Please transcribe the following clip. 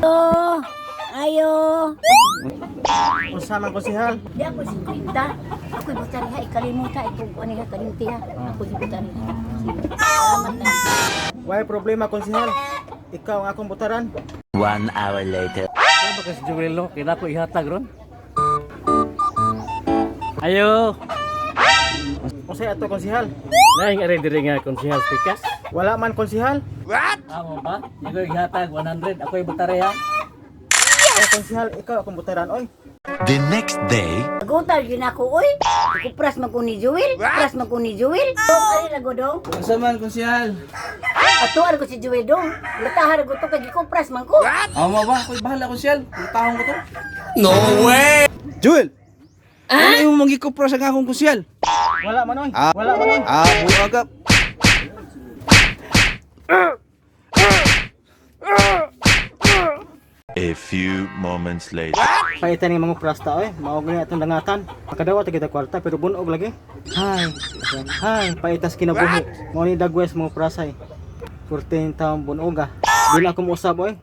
Oh, ayo. Unsa man konsehal? Di ako si Quinta. Ako'y butariha, ikalimuta. Ito, ano nga, kalimtiha. Ako'y butariha. Salamat na. Why problema konsehal? Ikaw ang akong butaran. 1 hour later. Ano ba kasi Joel, no? Kaya ko ihatag ron. Ayo! Unsay ato konsehal? Nahing arin diri nga konsehal Pikas. Wala man konsehal. Amo ba? Di ko ihatag 100. Ako'y butareha. Ay konsehal, ikaw akong butaran oy. The next day. Nagutal yun ako, oy. Kupras man ko ni Joel. Kupras man ko ni Joel. Dong, ari lago dong. Unsa man konsehal? Atuan ko si Joel dong. Latahan ko to, kaya kupras man ko. Amo ba? Ako'y bahala konsehal. Tahong ko to. Joel! Ano yung mong gikupra sa akong kusyal? Wala man oy. Wala man oy. Buagap. A few moments later. Paitan ni mga prasta oy. Maog ni atong dangatan. Makadawa ta kita kwarta pero bunog lagi. Hay, paitas kinabuhi. Mo ni dagwes mo prasay. 14 taon bunoga. Dili ako mo usab oy.